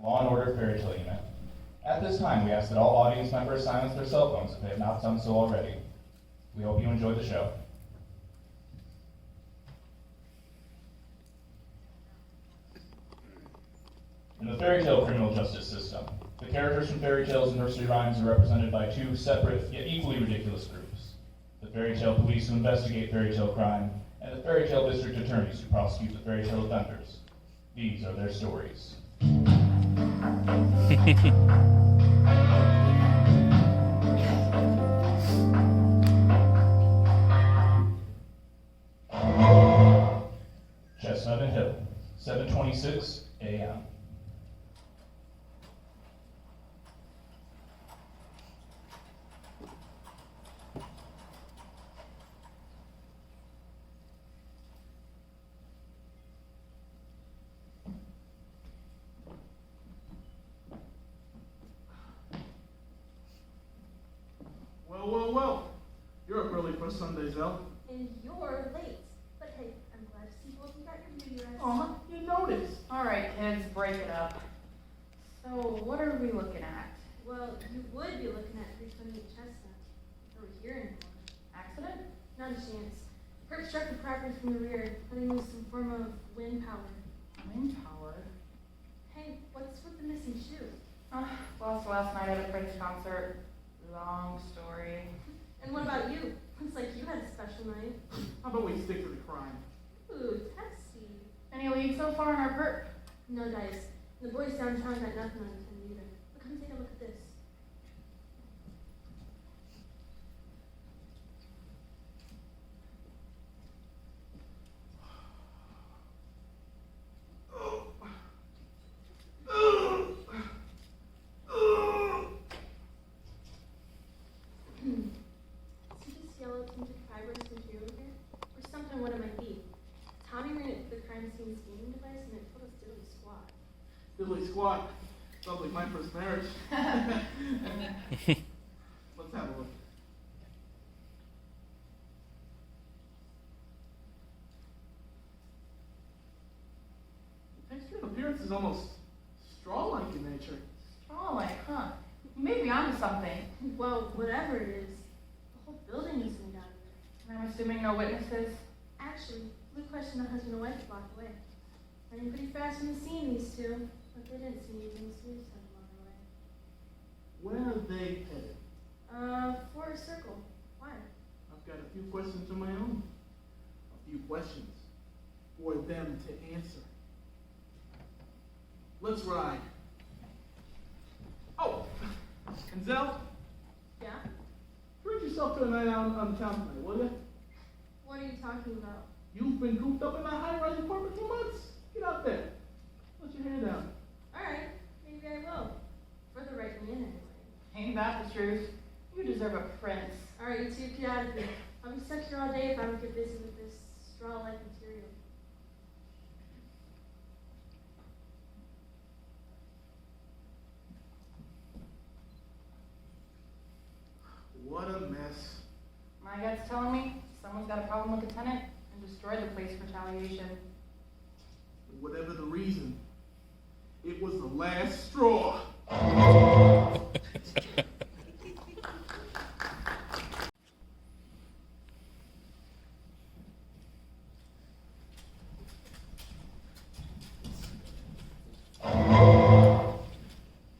Law and Order Fairy Tale Unit. At this time, we ask that all audience members silence their cell phones if they have not done so already. We hope you enjoy the show. In the fairy tale criminal justice system, the characters from fairy tales and nursery rhymes are represented by two separate yet equally ridiculous groups: the fairy tale police who investigate fairy tale crime, and the fairy tale district attorneys who prosecute the fairy tale offenders. These are their stories. Chestnut and Hill, 7:26 a.m. Well. You're up early for Sunday, Zell. And you're late. But hey, I'm glad to see both of you got your beauty rest. Aw, you noticed. All right, kids, break it up. So, what are we looking at? Well, you would be looking at 328 Chestnut if you were here anymore. Accident? Not a chance. Herc struck the property from the rear, letting loose some form of wind power. Wind power? Hey, what's with the missing shoe? Lost last night at a Prince concert. Long story. And what about you? Looks like you had a special night. How about we stick to the crime? Ooh, testy. Any leads so far in our perp? No dice. The boys downtown got nothing on him either. But come take a look at this. See this yellow tinted fibrous material here? Or something what it might be. Tommy ran it to the crime scene scanning device and it told us diddly squat. Diddly squat. Sounds like my first marriage. Let's have a look. The texture and appearance is almost straw-like in nature. Straw-like, huh? You may be onto something. Well, whatever it is, the whole building is made out of it. And I'm assuming no witnesses? Actually, we questioned the husband and wife a block away. Running pretty fast from the scene, these two, but they didn't see anything suicide along the way. Where are they headed? For a circle. Why? I've got a few questions of my own. A few questions for them to answer. Let's ride. Oh, and Zell, Yeah? treat yourself to a night out on town tonight, will you? What are you talking about? You've been cooped up in that high-rise apartment for months. Get out there. Let your hair down. Alright, maybe I will. For the right man, anyway. Ain't that the truth? You deserve a prince. Alright, you two, get out of here. I'll be stuck here all day if I don't get busy with this straw-like material. What a mess. My gut's telling me someone's got a problem with the tenant and destroyed the place for retaliation. Whatever the reason, it was the last straw.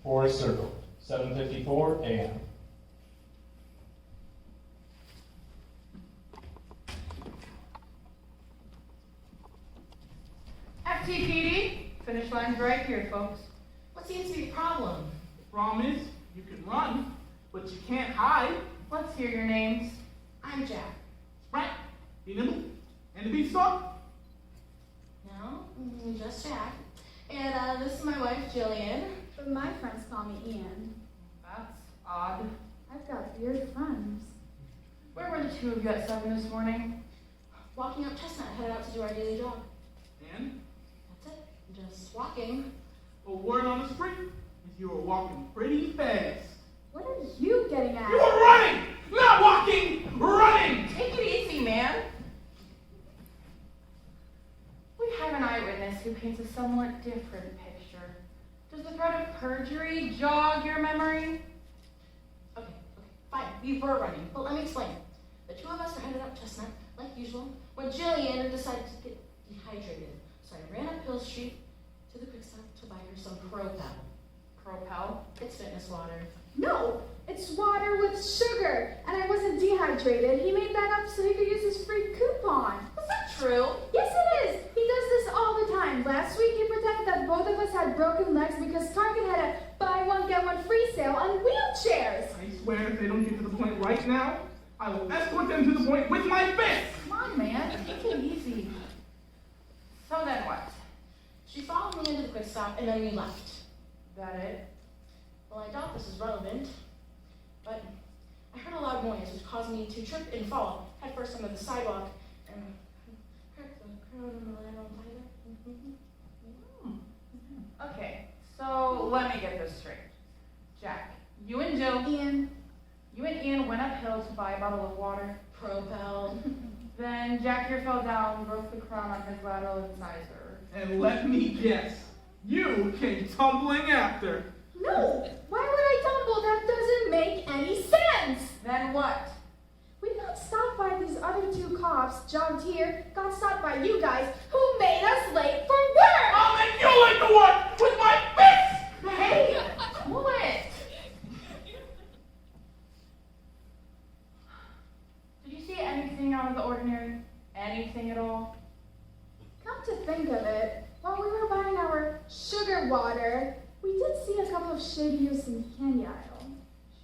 Forest Circle, 7:54 a.m. FTPD, finish line's right here, folks. What seems to be the problem? The problem is, you can run, but you can't hide. Let's hear your names. I'm Jack. Right? Be nimble. And the beanstalk? No, just Jack. And this is my wife, Jillian. But my friends call me Ian. That's odd. I've got weird friends. Where were the two of you at 7 this morning? Walking up Chestnut, headed out to do our daily job. And That's it. Just walking. a word on the street is you were walking pretty fast. What are you getting at? You were running! Not walking! Running! Take it easy, man. We have an eyewitness who paints a somewhat different picture. Does the threat of perjury jog your memory? Okay, fine. We were running, but let me explain. The two of us were headed up Chestnut, like usual, when Jillian decided to get dehydrated. So I ran up Hill Street to the quick stop to buy her some Propel. Propel? It's fitness water. No, it's water with sugar, and I wasn't dehydrated. He made that up so he could use his free coupon. Is that true? Yes, it is. He does this all the time. Last week, he pretended that both of us had broken legs because Target had a buy one, get one free sale on wheelchairs. I swear if they don't get to the point right now, I will escort them to the point with my fist! Come on, man. Take it easy. So then what? She followed me into the quick stop, and then we left. That it? Well, I doubt this is relevant, but I heard a loud noise which caused me to trip and fall headfirst onto the sidewalk and hurt the crowd on the land on fire. Okay, so let me get this straight. Jack, you and Ian went uphill to buy a bottle of water. Propel. Then Jack here fell down and broke the crown on his lateral incisor. And let me guess, you came tumbling after. No, why would I tumble? That doesn't make any sense. Then what? We got stopped by these other two cops, jogged here, got stopped by you guys, who made us late for work. I'll make you like the one with my fist! Hey, cool it! Did you see anything out of the ordinary? Anything at all? Come to think of it, while we were buying our sugar water, we did see a couple of shady youths in the candy aisle.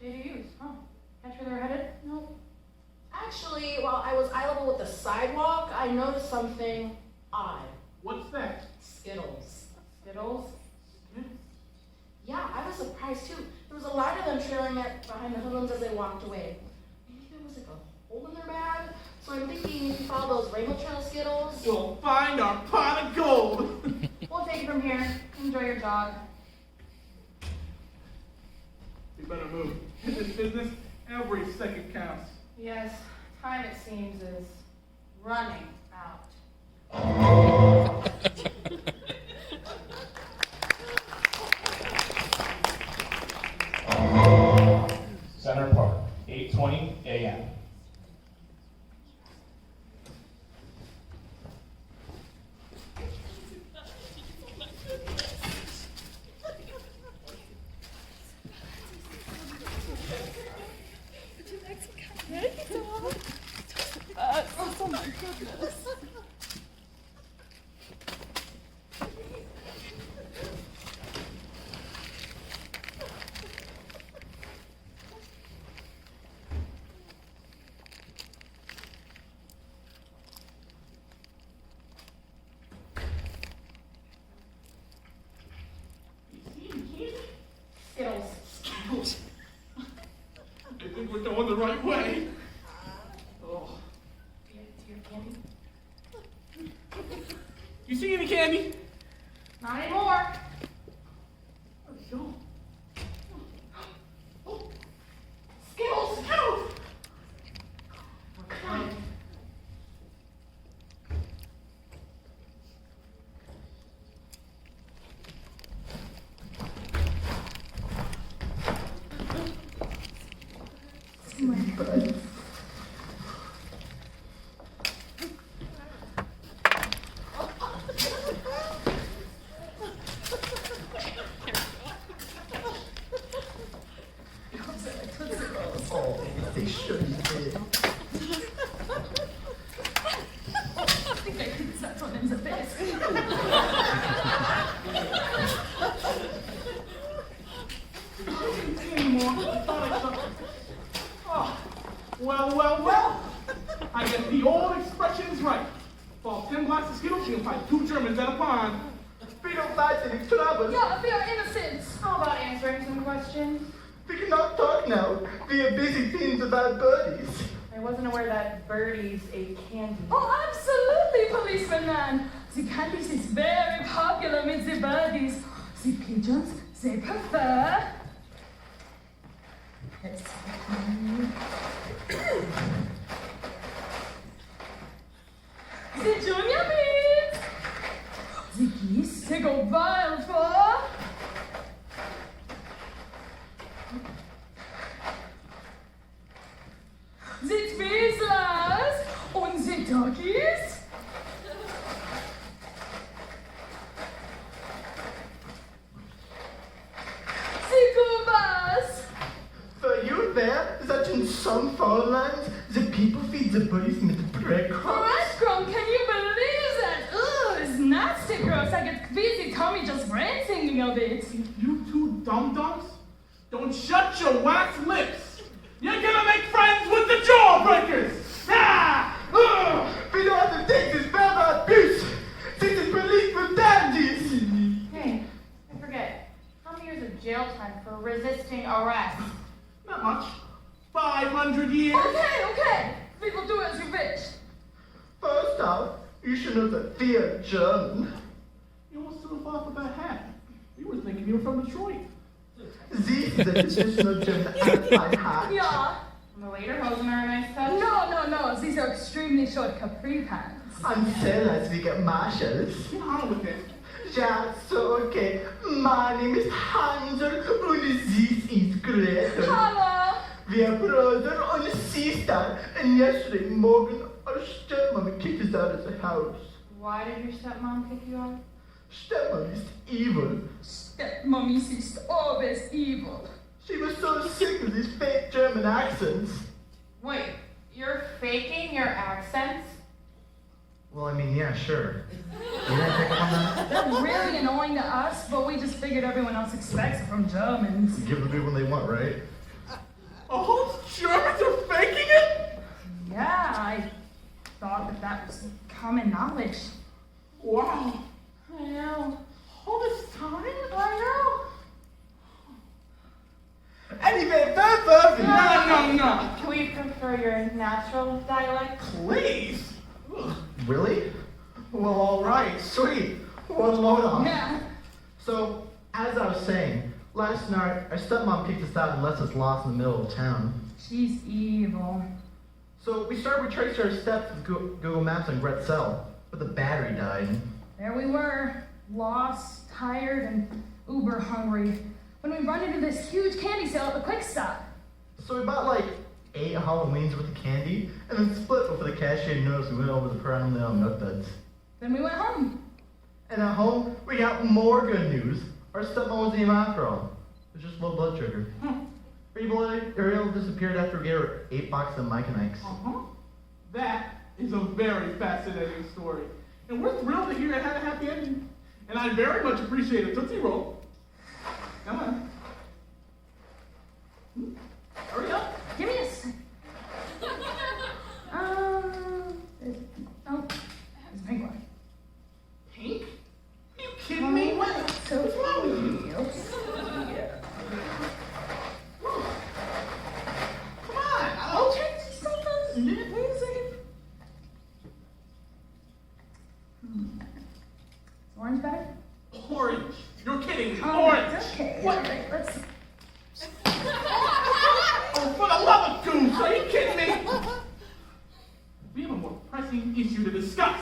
Shady use, huh? Catch where they're headed? Nope. Actually, while I was eye level with the sidewalk, I noticed something odd. What's that? Skittles. Skittles? Yeah, I was surprised too. There was a lot of them trailing it behind the hoodlums as they walked away. Maybe there was like a hole in their bag. So I'm thinking if you follow those rainbow trail Skittles. We'll find our pot of gold! We'll take it from here. Enjoy your jog. You better move. In this business, every second counts. Yes, time it seems is running out. Center Park, 8:20 a.m. Skittles. I think we're going the right way. Oh. Do you have candy? You see any candy? Not anymore. Where'd it go? Oh. Skittles! Skittles! Oh, they should have did. Well. I guess the old expression is right. For 10 blocks of Skittles, you'll find 2 Germans at a pond. We don't fight any trouble. Yeah, we are innocent. How about answering some questions? We cannot talk now. We are busy thinking about birdies. I wasn't aware that birdies ate candy. Oh, absolutely, policeman man. The candies is very popular with the birdies. The pigeons, they prefer. The junior bees. The geese, they go wild for. The Twizzlers und the Doggies. The Goombas. For you there, that in some foreign lands, the people feed the buddies with breadcrumbs. Breadcrumb, can you believe that? Ugh, it's nasty gross. I get queasy tummy just brain thinking of it. You two dum-dums, don't shut your wax lips. You're gonna make friends with the jawbreakers. Ah! Ugh! We don't have to take this verbal abuse. This is police brutality. Hey, I forget. How many years of jail time for resisting arrest? Not much. 500 years. Okay. We will do as you wish. First off, you should know that we are German. You almost threw off about half. We were thinking you were from Detroit. This is a traditional German Einheit. Yeah. And the later hosen are a nice touch. No. These are extremely short capri pants. Until as we get marshals. Get on with it. Yeah, so okay. My name is Hansel and this is Gretel. Hello. We are brother and sister. And yesterday morning, our stepmom kicked us out of the house. Why did your stepmom kick you out? Stepmom is evil. Stepmommy is always evil. She was so sick of these fake German accents. Wait, you're faking your accents? Well, I mean, yeah, sure. You didn't pick up on that? They're really annoying to us, but we just figured everyone else expects it from Germans. Give the people they want, right? Oh, Germans are faking it? Yeah, I thought that was common knowledge. Wow. I know. All this time? I Anyway, Bedford! No. know. We prefer your natural dialect. Please. Ugh. Really? Well, alright, sweet. One load off. Yeah. So, as I was saying, last night, our stepmom kicked us out and left us lost in the middle of town. She's evil. So, we started retracing our steps with Google Maps on Gret's cell, but the battery died. There we were, lost, tired, and uber hungry, when we run into this huge candy sale at the Quick Stop. So we bought like 8 Halloweens worth of candy, and then split before the cashier noticed we went over the permanently on milk duds. Then we went home. And at home, we got more good news. Our stepmom wasn't even after all. It was just low blood sugar. Ariel disappeared after we gave her 8 boxes of Mike and Ike's. Uh-huh. That is a very fascinating story. And we're thrilled to hear it had a happy ending. And I very much appreciate a Tootsie Roll. Come on. Hurry up. Give me a sec. There's a pink one. Pink? Are you kidding me? So What's wrong with you? Yeah. Come on. Okay, just hold on. Wait a second. Orange better? Orange. You're kidding me. Oh, Orange. Okay. What? All right, let's see. Oh, for the love of goose. Are you kidding me? We have a more pressing issue to discuss.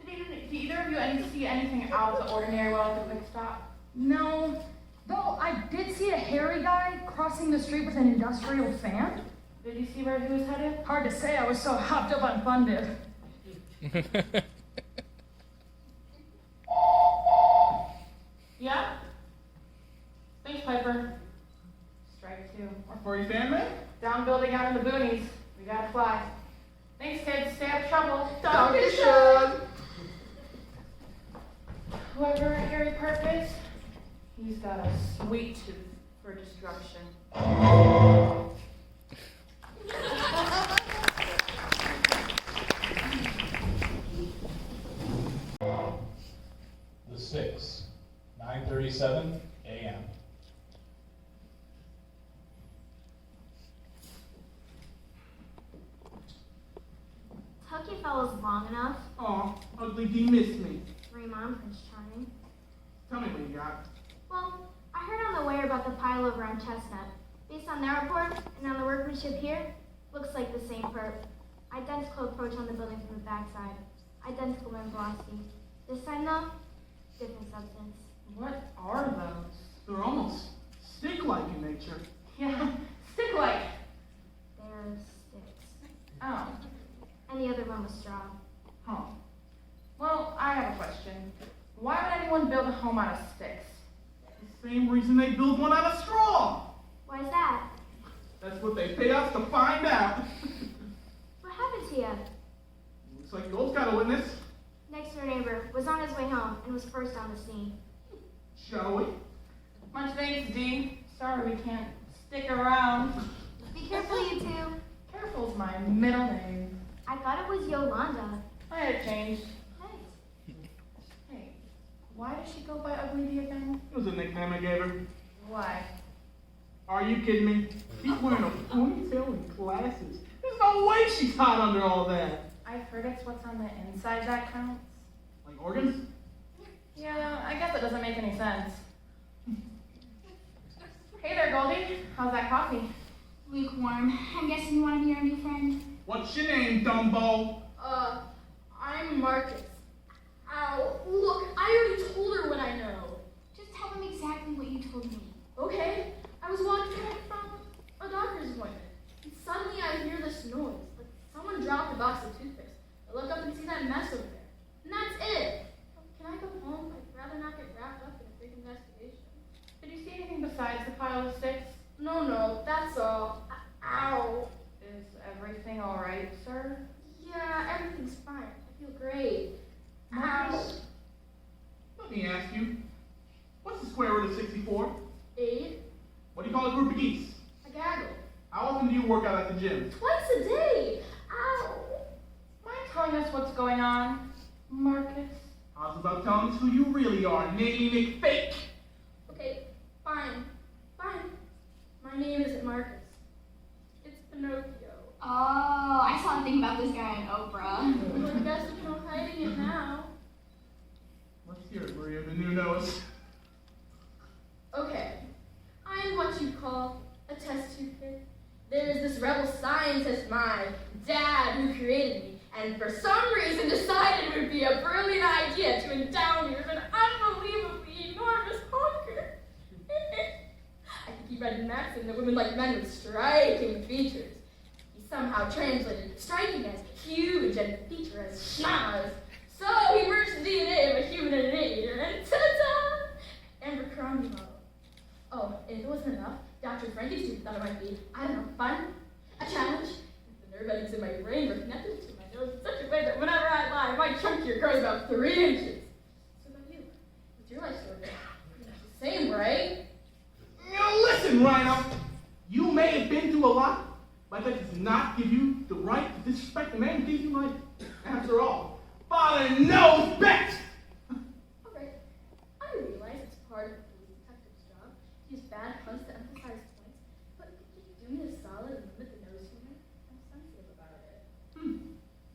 Did either of you see anything out of the ordinary while at the Quick Stop? No, though I did see a hairy guy crossing the street with an industrial fan. Did you see where he was headed? Hard to say, I was so hopped up on Fun Dip. Yeah? Thanks, Piper. Strike 2. Our furry fan man? Down building out in the boonies. We gotta fly. Thanks, kids. Stay out of trouble. Dankeschön! Whoever Harry Park is, he's got a sweet tooth for destruction. The 6th, 9:37 a.m. Tucky fellows long enough. Aw, ugly D missed me. Dream on, Prince Charming. Tell me what you got. Well, I heard on the way about the pile over on Chestnut. Based on their report and on the workmanship here, looks like the same perp. Identical approach on the building from the backside. Identical when glossy. This time though, different substance. What are those? They're almost stick-like in nature. Yeah, stick-like. They're sticks. Oh, And the other one was straw. huh. Well, I have a question. Why would anyone build a home out of sticks? The same reason they build one out of straw. Why is that? That's what they pay us to find out. What happened to you? Looks like Gold's got a witness. Next door neighbor was on his way home and was first on the scene. Shall we? Much thanks, Dee. Sorry we can't stick around. Be careful, you two. Careful's my middle name. I thought it was Yolanda. I had it changed. Nice. Hey, why does she go by Ugly Bee again? It was a nickname I gave her. Why? Are you kidding me? She's wearing a ponytail and glasses. There's no way she's hot under all that. I've heard it's what's on the inside that counts. Like organs? Yeah, I guess it doesn't make any sense. Hey there, Goldie. How's that coffee? Lukewarm. I'm guessing you want to be our new friend. What's your name, Dumbo? I'm Marcus. Ow, look, I already told her what I know. Just tell them exactly what you told me. Okay, I was walking home from a doctor's appointment, and suddenly I hear this noise, like someone dropped a box of toothpicks. I look up and see that mess over there, and that's it. Can I go home? I'd rather not get wrapped up in a big investigation. Did you see anything besides the pile of sticks? No, that's all. Ow. Is everything all right, sir? Yeah, everything's fine. I feel great. Ow. Marcus, let me ask you, what's the square root of 64? 8. What do you call a group of geese? A gaggle. How often do you work out at the gym? Twice a day. Ow. Mind telling us what's going on, Marcus? How's about telling us who you really are, Nanny McFake? Okay, fine. My name isn't Marcus. It's Pinocchio. Oh, I saw a thing about this guy on Oprah. Well, I guess there's no hiding it now. Let's hear it, Maria, the new nose. Okay, I'm what you call a test tube kid. There's this rebel scientist, my dad, who created me, and for some reason decided it would be a brilliant idea to endow me with an unbelievably enormous honker. I could keep reading Max and the women like men with striking features. He somehow translated striking as huge and feature as schnoz. So he merged the DNA of a human and an alien, and ta-da! Abercrombie model. Oh, and if it wasn't enough, Dr. Frankenstein thought it might be, I don't know, fun, a challenge. The nerve endings in my brain were connected to my nose in such a way that whenever I lie, my chunkier grows about 3 inches. So about you, what's your life story? The same, right? Now listen, Rhino. You may have been through a lot, but that does not give you the right to disrespect the man who gave you life. After all, Father knows best. Alright, I realize it's part of the police detective's job to use bad puns to emphasize points, but could you do me a solid and limit the nose humor? I'm sensitive about it.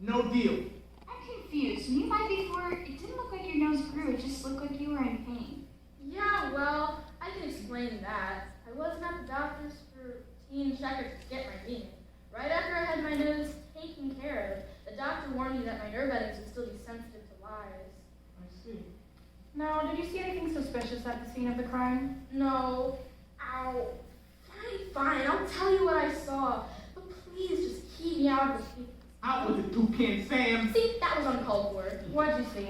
No deal. I'm confused. When you lied before, it didn't look like your nose grew. It just looked like you were in pain. Yeah, well, I can explain that. I wasn't at the doctor's for routine checkup to get my meeting. Right after I had my nose taken care of, the doctor warned me that my nerve endings would still be sensitive to lies. I see. Now, did you see anything suspicious at the scene of the crime? No. Ow. Fine, I'll tell you what I saw. But please just keep me out of this. Out with the toucan, Sam. See, that was uncalled for. What'd you see?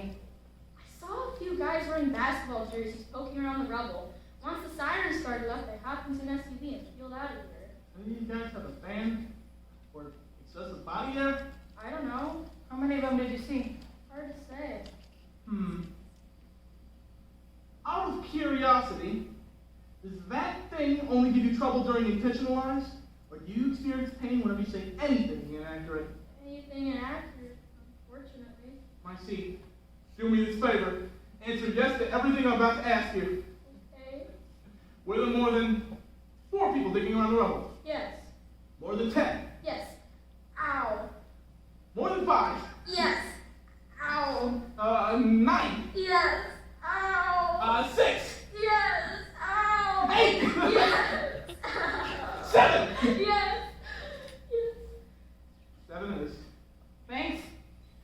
I saw a few guys wearing basketball jerseys poking around the rubble. Once the sirens started up, they hopped into an SUV and peeled out of here. Any of you guys have a fan or excessive body there? I don't know. How many of them did you see? Hard to say. Out of curiosity, does that thing only give you trouble during intentional lies? Or do you experience pain whenever you say anything inaccurate? Anything inaccurate, unfortunately. I see. Do me this favor. Answer yes to everything I'm about to ask you. Okay. Were there more than 4 people digging around the rubble? Yes. More than 10? Yes. Ow. More than 5? Yes. Ow. 9? Yes. Ow. 6? Yes. Ow. 8? Yes. 7? Yes. Yes. 7 is. Thanks.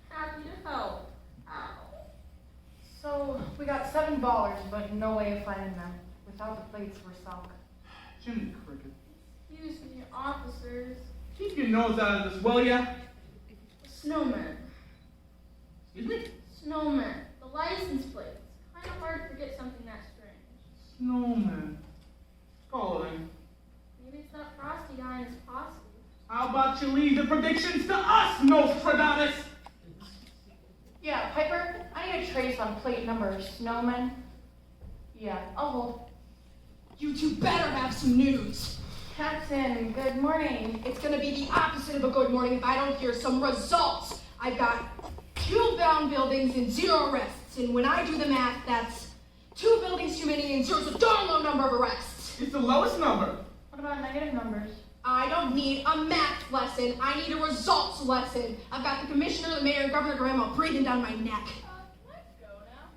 Happy to help. Ow. So, we got 7 ballers, but no way of finding them. Without the plates, we're sunk. Jimmy Cricket. Excuse me, officers. Keep your nose out of this, will ya? Snowman. Excuse me? Snowman. The license plate. It's kind of hard to forget something that strange. Snowman. Call it in. Maybe it's that frosty guy and his posse. How about you leave the predictions to us, Nostradamus? Yeah, Piper, I need a trace on plate number Snowman. Yeah, I'll hold. You two better have some news. Captain, good morning. It's gonna be the opposite of a good morning if I don't hear some results. I've got 2 bound buildings and 0 arrests, and when I do the math, that's 2 buildings too many and 0's a darn low number of arrests. It's the lowest number. What about negative numbers? I don't need a math lesson. I need a results lesson. I've got the commissioner, the mayor, and Governor Grandma breathing down my neck. Can I go now?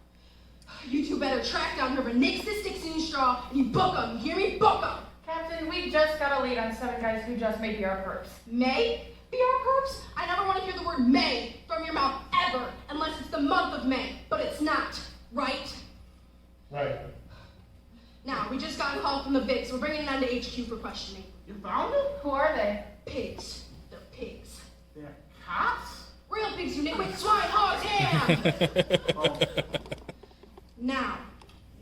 You two better track down whoever nicks the sticks in your straw, and you book them. You hear me? Book them. Captain, we just got a lead on 7 guys who just made PR perps. May? PR perps? I never want to hear the word May from your mouth ever, unless it's the month of May. But it's not, right? Right. Now, we just got a call from the Vics. We're bringing them to HQ for questioning. You found them? Who are they? Pigs. They're pigs. They're cops? Real pigs, you nitwit swine, hogs, ham! Oh, Now,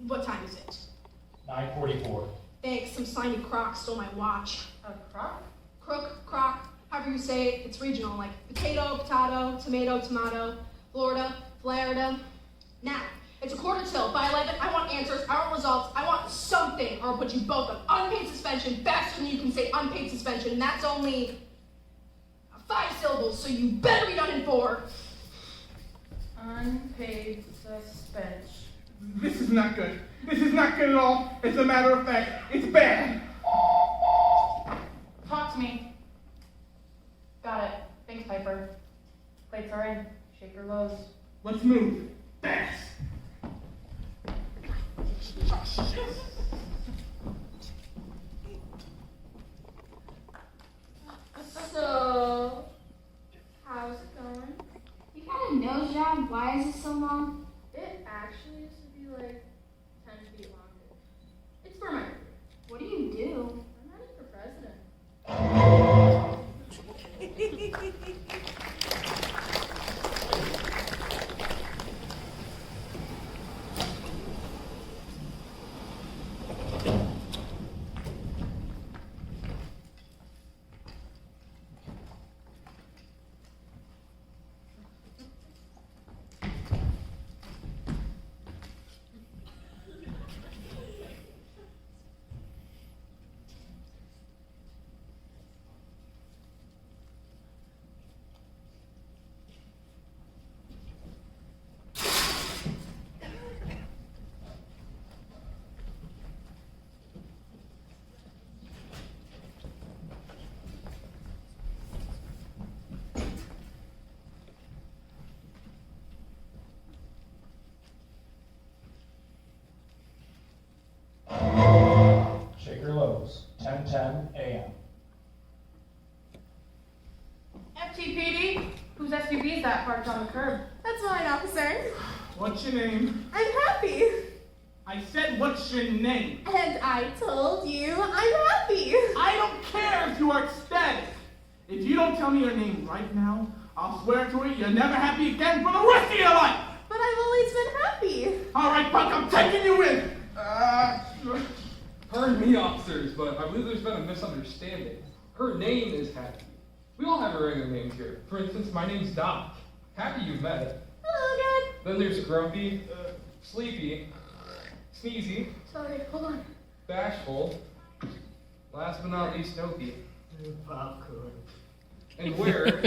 what time is it? 9:44. Thanks, some slimy croc stole my watch. A croc? Crook, croc, however you say it, it's regional, like potato, potato, tomato, tomato, Florida, Florida. Now, it's 10:45. By 11, I want answers, I want results, I want something, or I'll put you both on unpaid suspension faster than you can say unpaid suspension, and that's only 5 syllables, so you better be done in 4. Unpaid suspension. this is not good. This is not good at all. As a matter of fact, it's bad. Talk to me. Got it. Thanks, Piper. Plates are in. Shake your lows. Let's move. Fast. So, how's it going? You got a nose job? Why is it so long? It actually used to be like 10 feet longer. It's for my career. What do you do? I'm running for president. Shaker Lows, 10:10 a.m. FTPD? Whose SUV is that parked on the curb? That's mine, officer. What's your name? I'm happy. I said, what's your name? And I told you I'm happy. I don't care if you are ecstatic. If you don't tell me your name right now, I'll swear to it you're never happy again for the rest of your life. But I've always been happy. All right, punk, I'm taking you in. Pardon me, officers, but I believe there's been a misunderstanding. Her name is Happy. We all have our regular names here. For instance, my name's Doc. Happy you've met. Hello again. Then there's Grumpy, Sleepy, Sneezy, Sorry, hold on. Bashful, last but not least, Dopey. Popcorn. And we're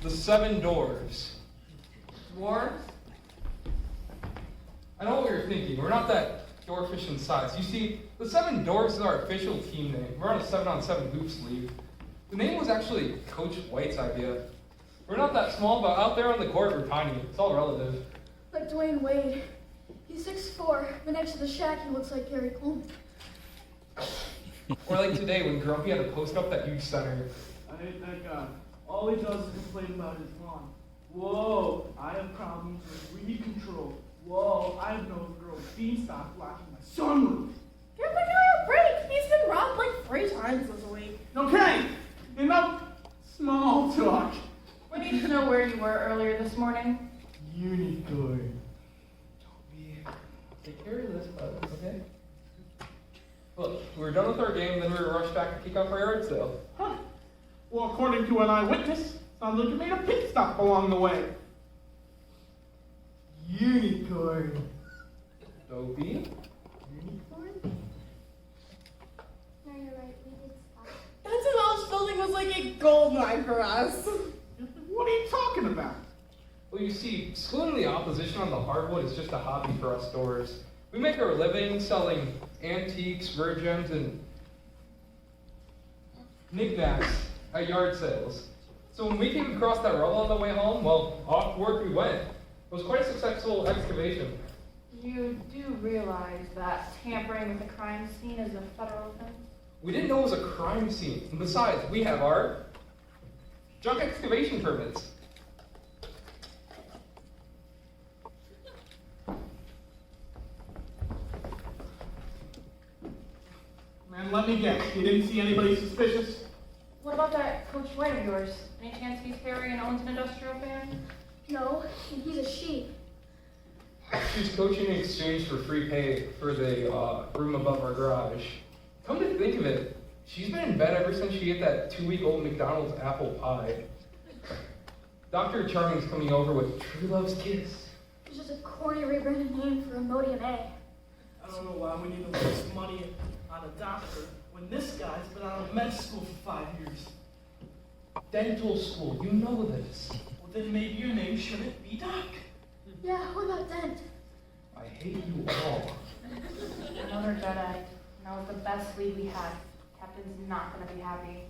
the 7 Dwarves. Dwarves? I know what you're thinking. We're not that dwarfish in size. You see, the 7 Dwarfs is our official team name. We're on a 7-on-7 hoops league. The name was actually Coach White's idea. We're not that small, but out there on the court, we're tiny. It's all relative. Like Dwayne Wade. He's 6'4", but next to the Shaq, he looks like Gary Coleman. Or like today when Grumpy had to post up that huge center. I hate that guy. All he does is complain about his lawn. Whoa, I have problems with weed control. Whoa, I have no girl beanstalk blocking my sunroof. 3 times this week. Okay, enough small talk. We need to know where you were earlier this morning. Unicorn. Take care of this, bud, okay? Look, we were done with our game, then we were rushed back to kick off our yard sale. Huh. Well, according to an eyewitness, sounds like you made a pit stop along the way. Unicorn. Dopey? Unicorn? No, you're right. We did stop. That's an old building was like a gold mine for us. What are you talking about? Well, you see, schooling the opposition on the hardwood is just a hobby for us dorers. We make our living selling antiques, rare gems, and knickknacks at yard sales. So when we came across that rubble on the way home, well, off to work we went. It was quite a successful excavation. You do realize that tampering with a crime scene is a federal offense? We didn't know it was a crime scene. And besides, we have our junk excavation permits. Man, let me guess. You didn't see anybody suspicious? What about that Coach White of yours? Any chance he's Harry and owns an industrial fan? No, and he's a sheep. She's coaching in exchange for free pay for the room above our garage. Come to think of it, she's been in bed ever since she ate that 2-week-old McDonald's apple pie. Dr. Charming's coming over with True Love's Kiss. It's just a corny rebranded name for Imodium A. I don't know why we need to waste money on a doctor when this guy's been out of med school for 5 years. Dental school, you know this. Well, then maybe your name shouldn't be Doc. Yeah, what about Dent? I hate you all. Another dead end. That was the best lead we had. Captain's not gonna be happy.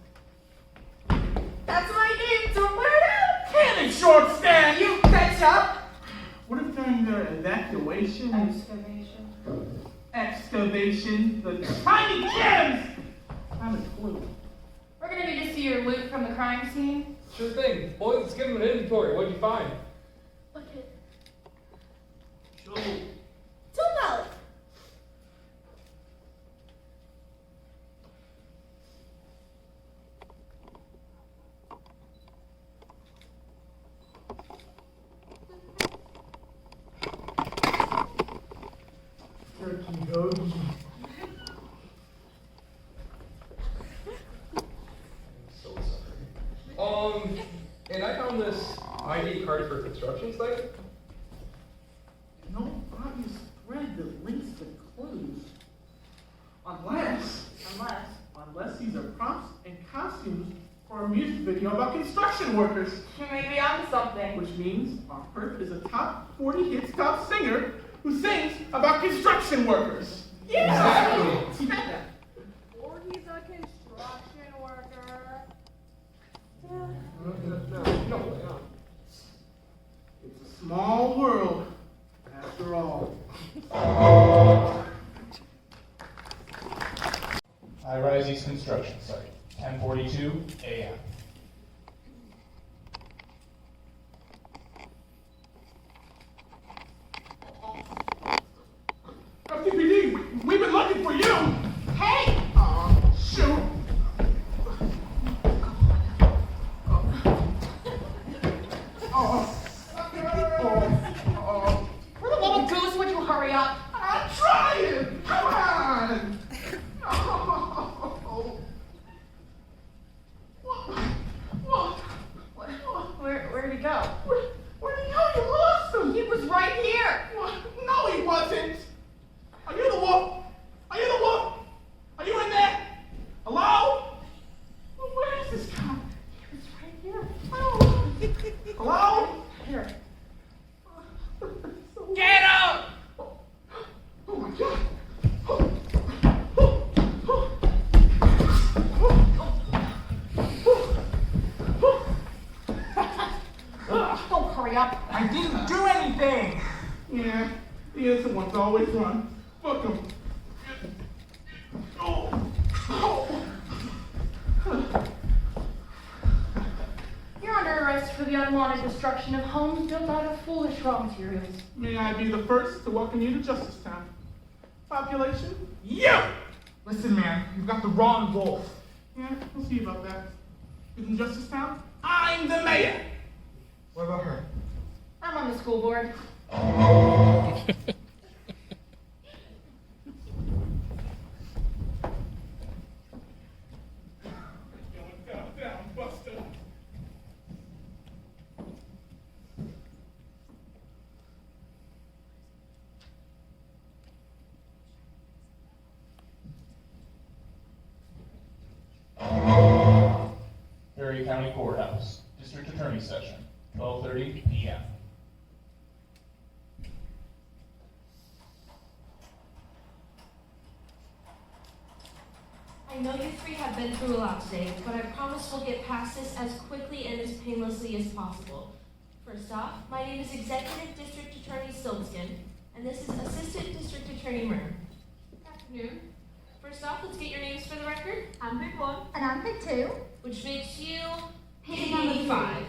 That's my name, don't wear it out. Cannon short stand! You betcha. What if during their evacuation, excavation, the tiny gems? I'm a clue. We're gonna need to see your loot from the crime scene. Sure thing. Boys, let's give him an inventory. What'd you find? Bucket. Joe, Don't know. Turkey hoagie. So sorry. And I found this ID card for construction site. No obvious thread that links the clues. Unless these are props and costumes for a music video about construction workers. You may be onto something. Which means our perp is a top 40 hit stop singer who sings about construction workers. Exactly. Yeah. Or he's a construction worker. No. It's a small world, after all. High-rise East construction site, 10:42 a.m. FTPD, we've been looking for you! Hey! Shoot! Little little goose, would you hurry up? I'm trying! Come on! Where'd he go? Where'd he go? You lost him! He was right here. No, he wasn't! Are you the wolf? Are you the wolf? Are you in there? Hello? Where is this guy? He was right here. Oh. Hello? Here. Get out! Oh my god! Don't hurry up. I didn't do anything! Yeah, the innocent ones always run. Fuck them. You're under arrest for the unwanted destruction of homes built out of foolish raw materials. May I be the first to welcome you to Justice Town? Population? You! Listen, man, you've got the wrong wolf. Yeah, we'll see about that. Isn't Justice Town? I'm the mayor! What about her? I'm on the school board. Down, Buster. Perry County Courthouse, District Attorney Session, 12:30 p.m. I know you three have been through a lot today, but I promise we'll get past this as quickly and as painlessly as possible. First off, my name is Executive District Attorney Silkskin, and this is Assistant District Attorney Murr. Good afternoon. First off, let's get your names for the record. I'm Big 1. And I'm Big 2. Which makes you Pig number 5.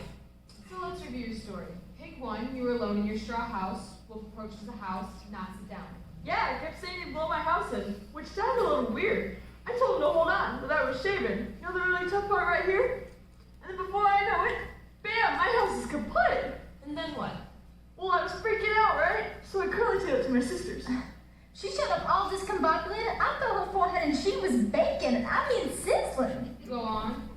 So let's review your story. Pig 1, you were alone in your straw house. Wolf approaches the house, knocks it down. Yeah, I kept saying he'd blow my house in, which sounded a little weird. I told him to hold on, but I was shaving. You know the really tough part right here? And then before I know it, bam, my house is kaput. And then what? Well, I was freaking out, right? So I curly-tailed it to my sister's. She showed up all discombobulated. I felt her forehead and she was baking. I mean, sizzling. Go on.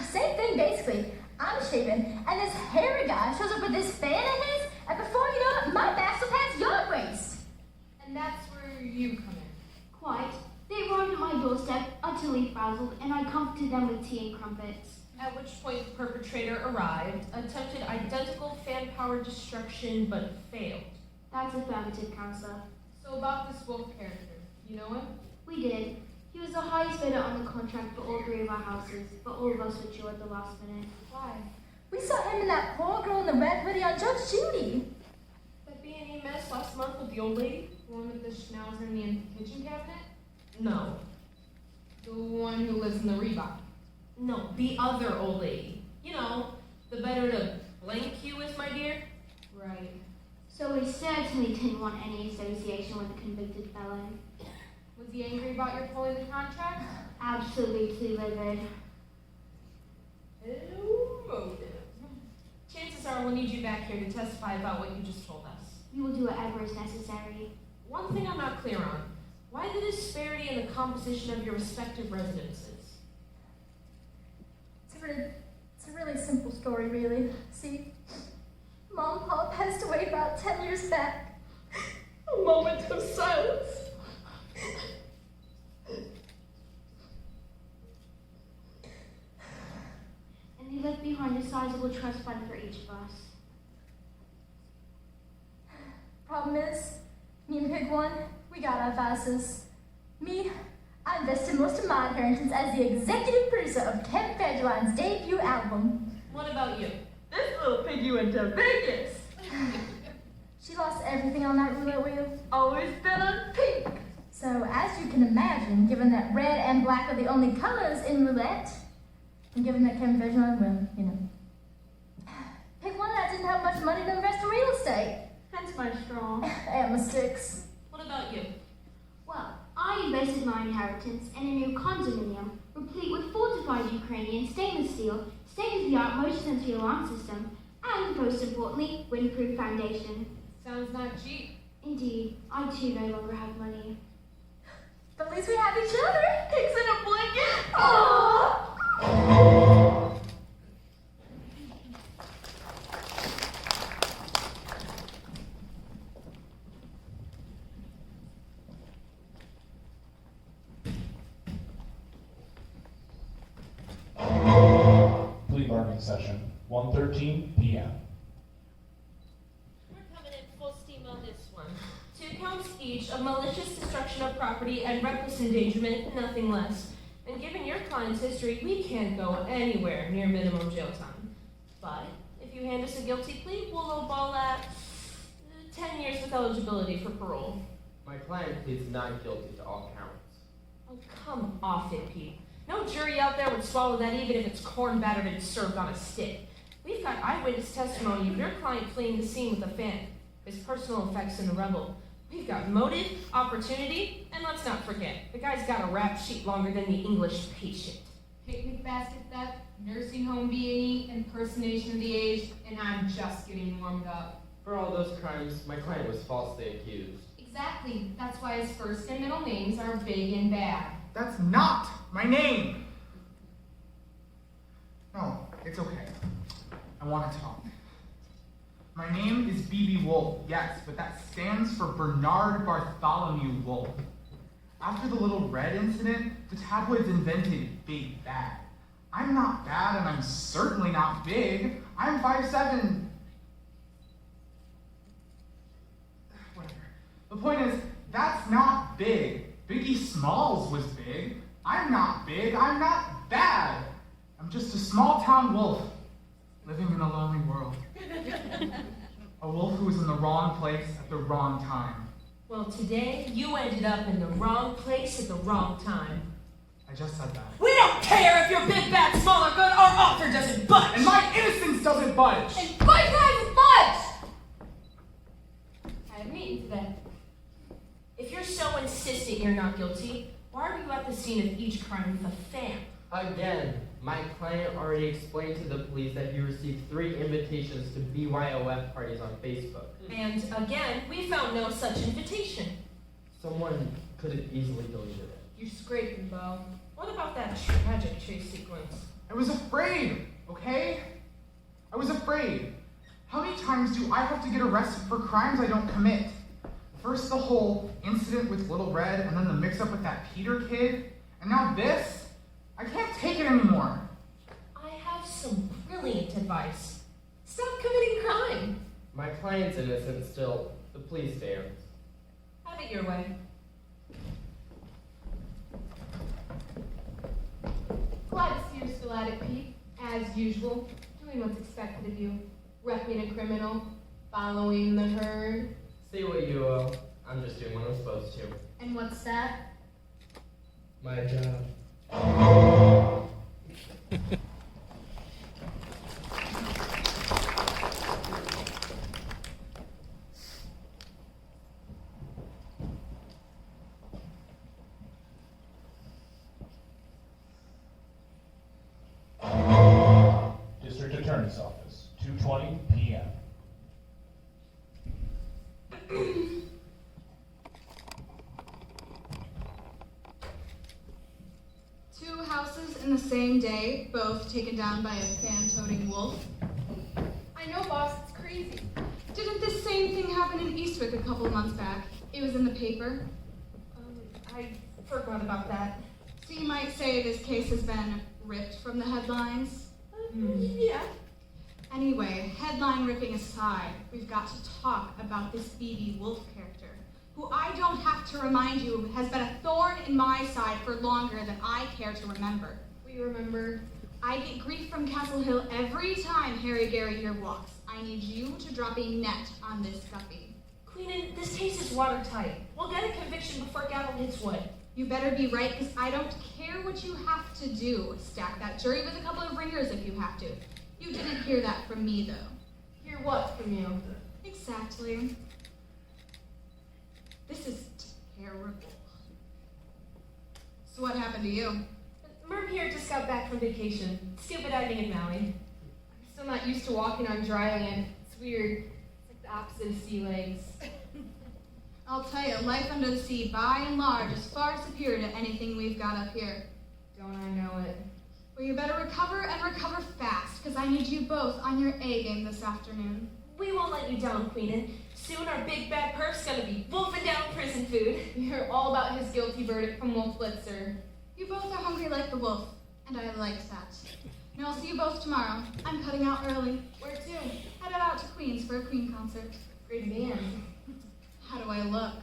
Same thing, basically. I'm shaving, and this hairy guy shows up with this fan in his, and before you know it, my bastard has yard waste. And that's where you come in. Quite. They arrived at my doorstep, utterly frazzled, and I comforted them with tea and crumpets. At which point the perpetrator arrived, attempted identical fan-powered destruction, but failed. That's affirmative, Counselor. So about this wolf character, you know him? We did. He was the highest bidder on the contract for all 3 of our houses, but all of us withdrew at the last minute. Why? We saw him and that poor girl in the red hoodie on Judge Judy. That B&E mess last month with the old lady? The one with the schnauzer in the empty kitchen cabinet? No. The one who lives in the Reebok? No, the other old lady. You know, the better to blank you is, my dear. Right. So we certainly didn't want any association with a convicted felon. Was he angry about your pulling the contract? Absolutely livid. Motive. Chances are we'll need you back here to testify about what you just told us. We will do whatever is necessary. One thing I'm not clear on. Why the disparity in the composition of your respective residences? It's a really simple story, really. See, Mom and Pop passed away about 10 years back. A moment of silence. And they left behind a sizable trust fund for each of us. Problem is, me and Pig 1, we got our vices. Me, I invested most of my inheritance as the executive producer of Ken Federline's debut album. What about you? This little piggy went to Vegas. She lost everything on that roulette wheel. Always been on pink. So, as you can imagine, given that red and black are the only colors in roulette, and given that Ken Federline, well, you know. Pig 1 and I didn't have much money to invest in real estate. Hence my straw. And my sticks. What about you? Well, I invested my inheritance in a new condominium, replete with fortified Ukrainian stainless steel, state-of-the-art motion-sensor alarm system, and most importantly, windproof foundation. Sounds not cheap. Indeed, I too no longer have money. But at least we have each other. Pigs in a blanket. Aww. Plea bargaining session, 1:13 p.m. We're coming in full steam on this one. 2 counts each of malicious destruction of property and reckless endangerment, nothing less. And given your client's history, we can't go anywhere near minimum jail time. But if you hand us a guilty plea, we'll lowball at 10 years with eligibility for parole. My client pleads not guilty to all counts. Oh, come off it, Pete. No jury out there would swallow that even if it's corn battered and served on a stick. We've got eyewitness testimony of your client fleeing the scene with a fan, his personal effects in the rebel. We've got motive, opportunity, and let's not forget, the guy's got a rap sheet longer than the English patient. Picnic basket theft, nursing home B&E, impersonation of the aged, and I'm just getting warmed up. For all those crimes, my client was falsely accused. Exactly. That's why his first and middle names are big and bad. That's not my name. No, it's okay. I want to talk. My name is B.B. Wolf, yes, but that stands for Bernard Bartholomew Wolf. After the Little Red incident, the tabloids invented Big Bad. I'm not bad, and I'm certainly not big. I'm 5'7". Whatever. The point is, that's not big. Biggie Smalls was big. I'm not big. I'm not bad. I'm just a small-town wolf living in a lonely world. A wolf who was in the wrong place at the wrong time. Well, today, you ended up in the wrong place at the wrong time. I just said that. We don't care if you're big, bad, small, or good, our author doesn't budge! And my innocence doesn't budge! And my doesn't budge! I have a meeting today. If you're so insistent you're not guilty, why are you at the scene of each crime with a fan? Again, my client already explained to the police that he received 3 invitations to BYOF parties on Facebook. And again, we found no such invitation. Someone could have easily deleted it. You're scraping, Bo. What about that tragic chase sequence? I was afraid, okay? I was afraid. How many times do I have to get arrested for crimes I don't commit? First the whole incident with Little Red, and then the mix-up with that Peter kid, and now this? I can't take it anymore. I have some brilliant advice. Stop committing crime. My client's innocent still. The police stands. Have it your way. Glad to see you're still at it, Pete. As usual, doing what's expected of you. Repping a criminal, following the herd. Say what you will. I'm just doing what I'm supposed to. And what's that? My job. District Attorney's Office, 2:20 p.m. Two houses in the same day, both taken down by a fan-toting wolf. I know, boss, it's crazy. Didn't this same thing happen in Eastwick a couple of months back? It was in the paper. I forgot about that. So you might say this case has been ripped from the headlines? Yeah. Anyway, headline ripping aside, we've got to talk about this B.B. Wolf character, who I don't have to remind you has been a thorn in my side for longer than I care to remember. We remember. I get grief from Castle Hill every time Harry Gary here walks. I need you to drop a net on this guppy. Queenan, this case is watertight. We'll get a conviction before gavel hits wood. You better be right, because I don't care what you have to do. Stack that jury with a couple of ringers if you have to. You didn't hear that from me, though. Hear what from you? Exactly. This is terrible. So what happened to you? Merm here just got back from vacation. Scuba diving in Maui. I'm still not used to walking on dry land. It's weird. It's like the opposite of sea legs. I'll tell you, life under the sea, by and large, is far superior to anything we've got up here. Don't I know it? Well, you better recover and recover fast, because I need you both on your A game this afternoon. We won't let you down, Queenan. Soon our big bad perf's gonna be wolfing down prison food. You're all about his guilty verdict from Wolf Blitzer. You both are hungry like the wolf, and I like that. Now I'll see you both tomorrow. I'm cutting out early. Where to? Headed out to Queens for a Queen concert. Great band. How do I look?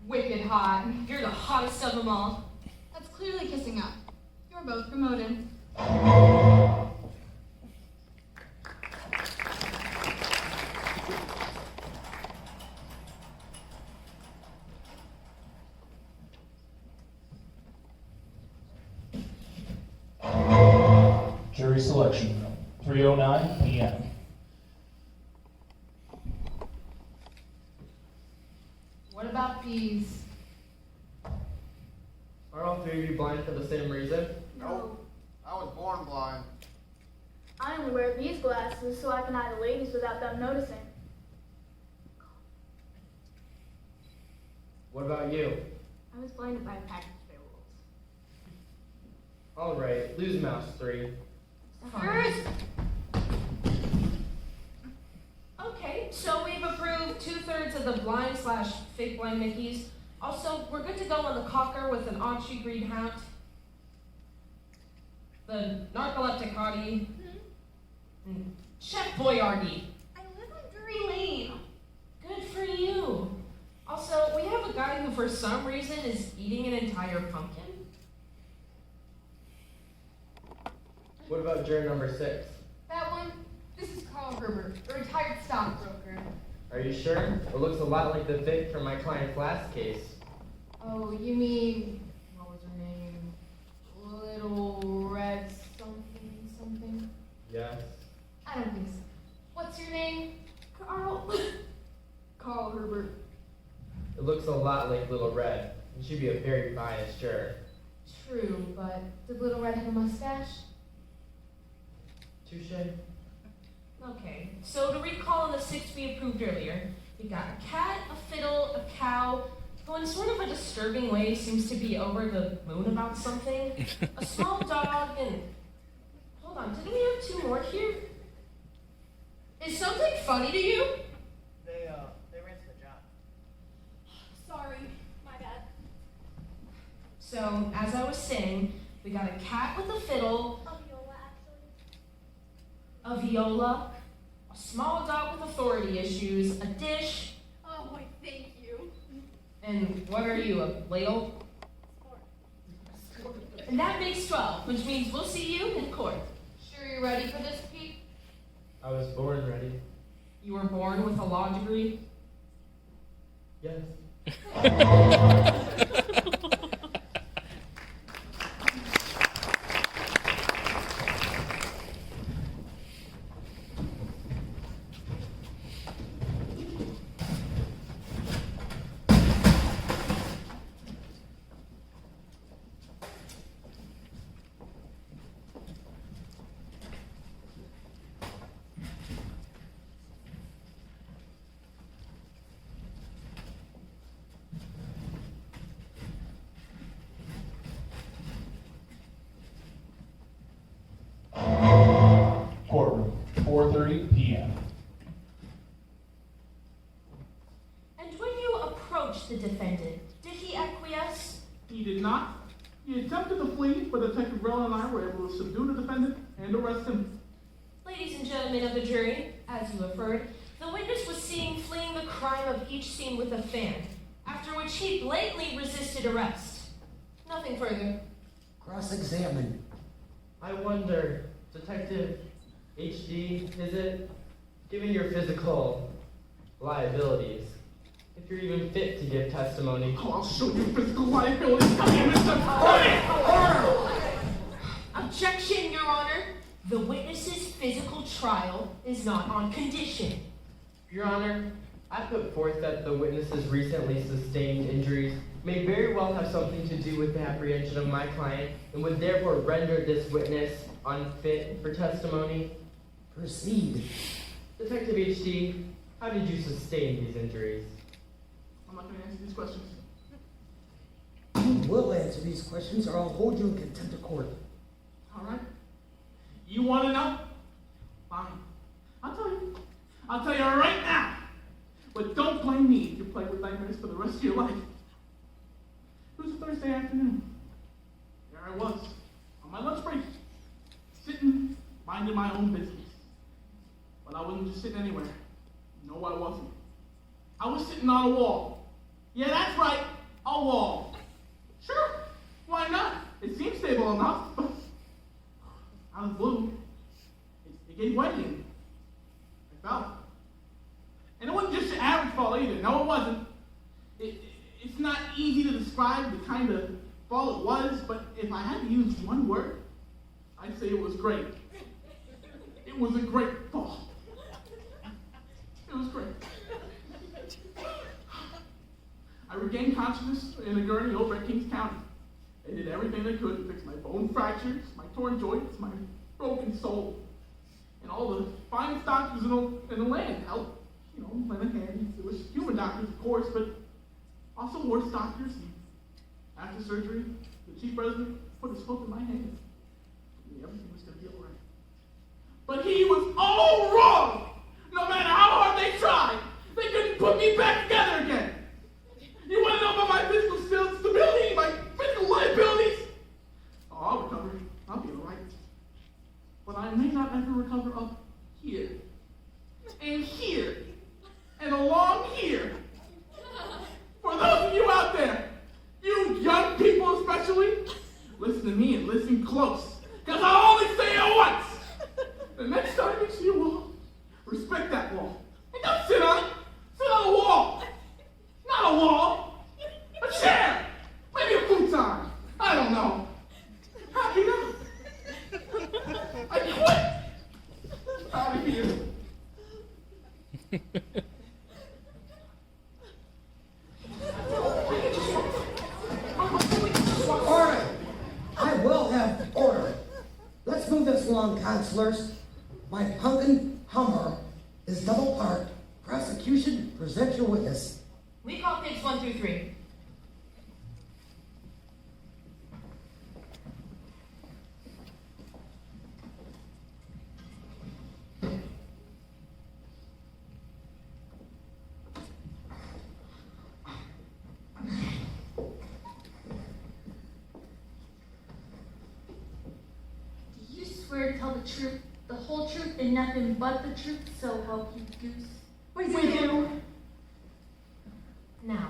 Wicked hot. You're the hottest of them all. That's clearly kissing up. You're both promoted. Jury selection room, 3:09 p.m. What about these. Are all three of you blind for the same reason? Nope. I was born blind. I only wear these glasses so I can eye the ladies without them noticing. What about you? I was blinded by a package of wolves. Alright, lose mouse 3. First. Okay, so we've approved 2/3 of the blind / fake blind Mickeys. Also, we're good to go on the cocker with an Aunchy greenhound, the narcoleptic hottie, and Chef Boyardee. I live on Drury Lane. Good for you. Also, we have a guy who for some reason is eating an entire pumpkin. What about juror number 6? That one, this is Carl Herbert, a retired stockbroker. Are you sure? It looks a lot like the Vic from my client's last case. Oh, you mean, what was her name? Little Red something? Yes. I don't think so. What's your name? Carl. Carl Herbert. It looks a lot like Little Red. You should be a very biased juror. True, but did Little Red have a mustache? Touche. Okay, so to recall on the 6 we approved earlier, we got a cat, a fiddle, a cow, who in sort of a disturbing way seems to be over the moon about something, a small dog, and... Hold on, didn't we have 2 more here? Is something funny to you? They ran to the job. Sorry, my bad. So, as I was saying, we got a cat with a fiddle, a viola, a small dog with authority issues, a dish, Oh, wait, thank you. and what are you, a ladle? And that makes 12, which means we'll see you in court. Sure you're ready for this, Pete? I was born ready. You were born with a law degree? Yes. Courtroom, 4:30 p.m. And when you approached the defendant, did he acquiesce? He did not. He attempted to flee, but Detective Rell and I were able to subdue the defendant and arrest him. Ladies and gentlemen of the jury, as you have heard, the witness was seen fleeing the crime of each scene with a fan, after which he blatantly resisted arrest. Nothing further. Cross-examine. I wonder, Detective HD, is it, given your physical liabilities, if you're even fit to give testimony? Oh, I'll show you physical liability. Come here, Mr. Objection, Your Honor. The witness's physical trial is not on condition. Your Honor, I put forth that the witness's recently sustained injuries may very well have something to do with the apprehension of my client and would therefore render this witness unfit for testimony. Proceed. Detective HD, how did you sustain these injuries? I'm not going to answer these questions. You will answer these questions or I'll hold you in contempt of court. All right. You want to know? Fine. I'll tell you. I'll tell you right now. But don't blame me if you play with nightmares for the rest of your life. It was a Thursday afternoon. There I was, on my lunch break, sitting, minding my own business. But I wasn't just sitting anywhere. No, I wasn't. I was sitting on a wall. Yeah, that's right, a wall. Sure, why not? It seemed stable enough, but out of the blue, it gave way and I fell. And it wasn't just an average fall either. No, it wasn't. It's not easy to describe the kind of fall it was, but if I had to use one word, I'd say it was great. It was a great fall. It was great. I regained consciousness in a gurney over at Kings County. They did everything they could to fix my bone fractures, my torn joints, my broken soul. And all the finest doctors in the land helped, lend a hand. There was human doctors, of course, but also horse doctors. And after surgery, the chief resident put his hook in my hand. Everything was going to be all right. But he was all wrong! No matter how hard they tried, they couldn't put me back together again. You want to know about my physical stability, my physical liabilities? Oh, I'll recover. I'll be all right. But I may not ever recover up here, and here, and along here. For those of you out there, you young people especially, listen to me and listen close, because I'll only say it once. The next time you see a wall, respect that wall. And don't sit on it. Sit on a wall. Not a wall. A chair. Maybe a futon. I don't know. Happy now? I quit. Out of here. Order! I will have order. Let's move this along, counselors. My pumpkin Hummer is double parked. Prosecution, present your witness. We call pigs 1 through 3. Do you swear to tell the truth, the whole truth, and nothing but the truth, so help you goose? We do. Now,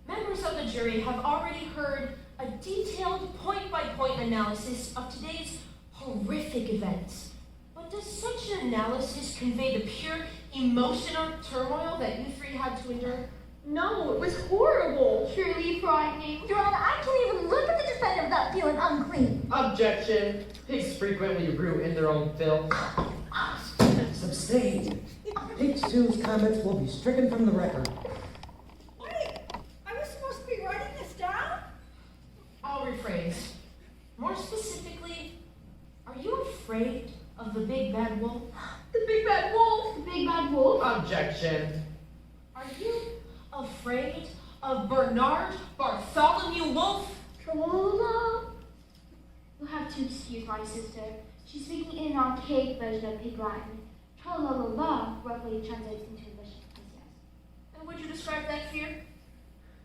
members of the jury have already heard a detailed point-by-point analysis of today's horrific events. But does such an analysis convey the pure emotional turmoil that you three had to endure? No, it was horrible. Truly frightening. Your Honor, I can't even look at the defendant without feeling unclean. Objection. Pigs frequently brew in their own filth. Sustained. Page 2's comments will be stricken from the record. Wait, I was supposed to be writing this down? I'll rephrase. More specifically, are you afraid of the big bad wolf? The big bad wolf. The big bad wolf. Objection. Are you afraid of Bernard Bartholomew Wolf? Trolla. You'll have to excuse my sister. She's speaking in an archaic version of Pig Latin. Tra-la-la-la roughly translates into English as yes. And would you describe that fear?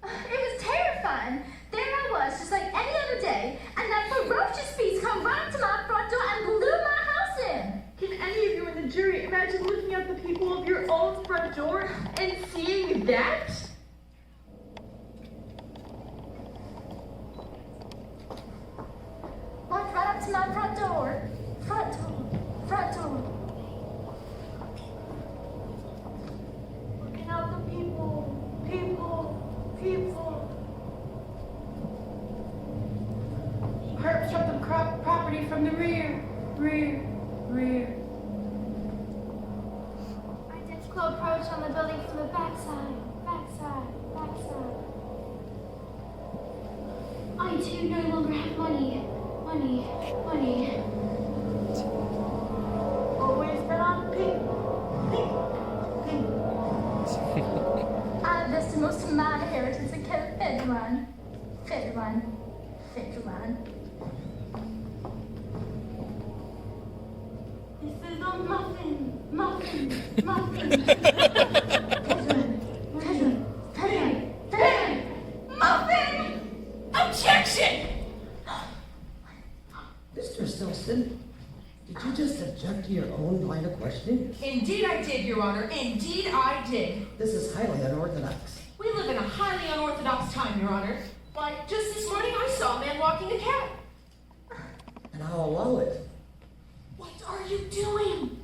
It was terrifying. There I was, just like any other day, and that ferocious beast come right up to my front door and blew my house in. Can any of you in the jury imagine looking at the people of your own front door and seeing that? Walked right up to my front door. Front door. Front door. Looking at the people, people. Perps up the property from the rear. Identical approach on the building from the backside. I too no longer have money. Always been on pink. I invested most of my inheritance in Federline. This is a muffin. Muffin! Objection! Mr. Stillson, did you just object to your own line of questioning? Indeed I did, Your Honor. Indeed I did. This is highly unorthodox. We live in a highly unorthodox time, Your Honor. Why, just this morning I saw a man walking a cat. And I'll allow it. What are you doing?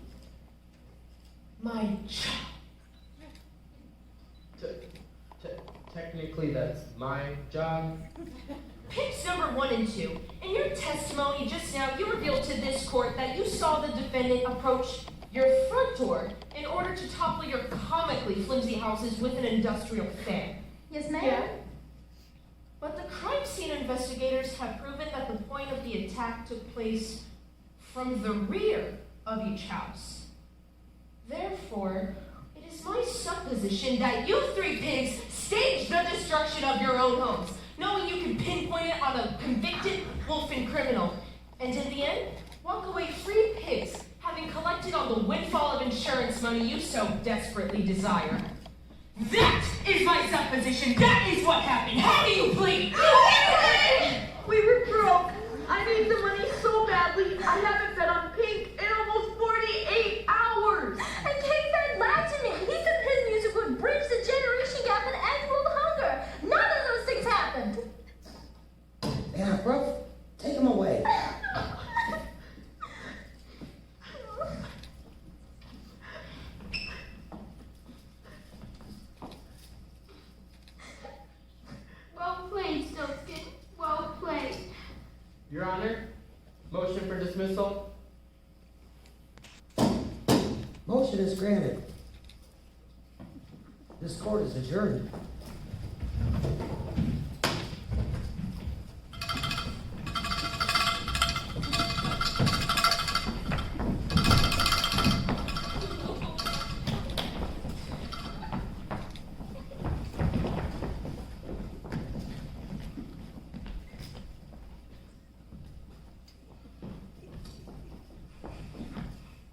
My job. Technically, that's my job. Pigs number 1 and 2. In your testimony just now, you revealed to this court that you saw the defendant approach your front door in order to topple your comically flimsy houses with an industrial fan. Yes, ma'am. Yeah. But the crime scene investigators have proven that the point of the attack took place from the rear of each house. Therefore, it is my supposition that you three pigs staged the destruction of your own homes, knowing you could pinpoint it on a convicted wolfen criminal, and in the end, walk away free pigs, having collected on the windfall of insurance money you so desperately desire. That is my supposition. That is what happened. How do you plead? We were broke. I need the money so badly. I haven't fed on Pink in almost 48 hours. And K-Fed lied to me. He said his music would bridge the generation gap and end world hunger. None of those things happened. Yeah, bro, take him away. Well played, Silkskin. Well played. Your Honor, motion for dismissal. Motion is granted. This court is adjourned.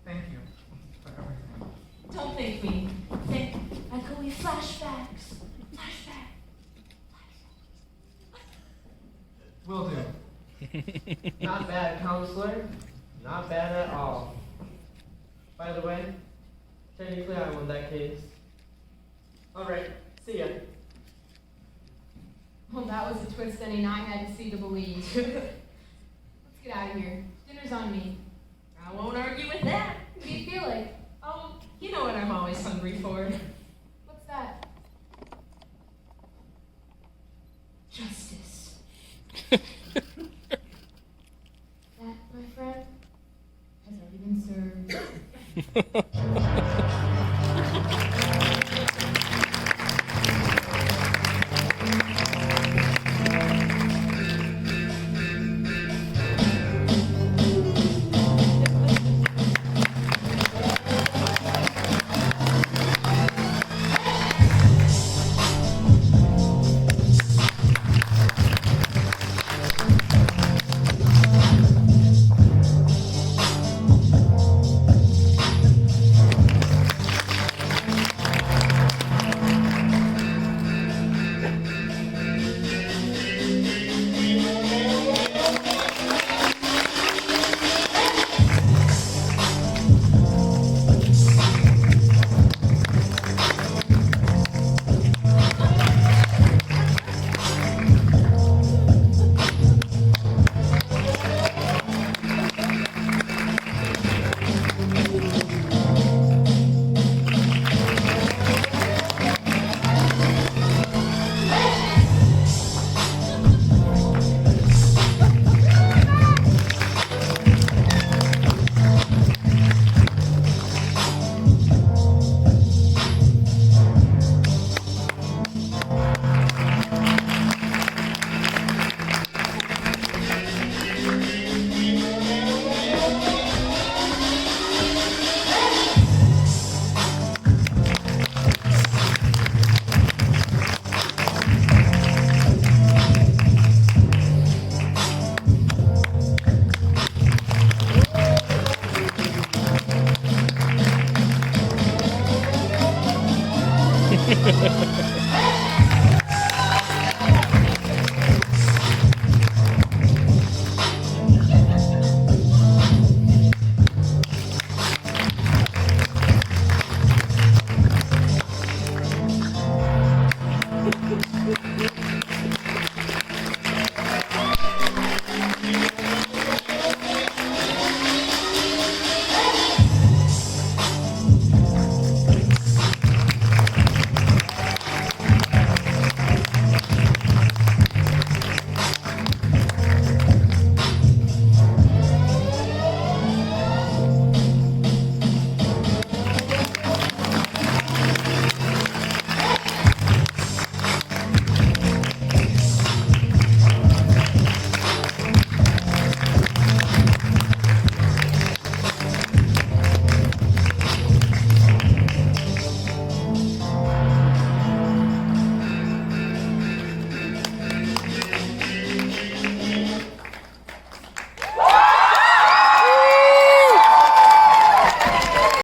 Thank you for everything. Don't thank me. Thank echoey flashbacks. Flashback. Will do. Not bad, counselor. Not bad at all. By the way, technically I won that case. Alright, see ya. Well, that was a twist any and I had to see to believe. Let's get out of here. Dinner's on me. I won't argue with that. What do you feel like? Oh, you know what I'm always hungry for. What's that? Justice. That, my friend, has already been served.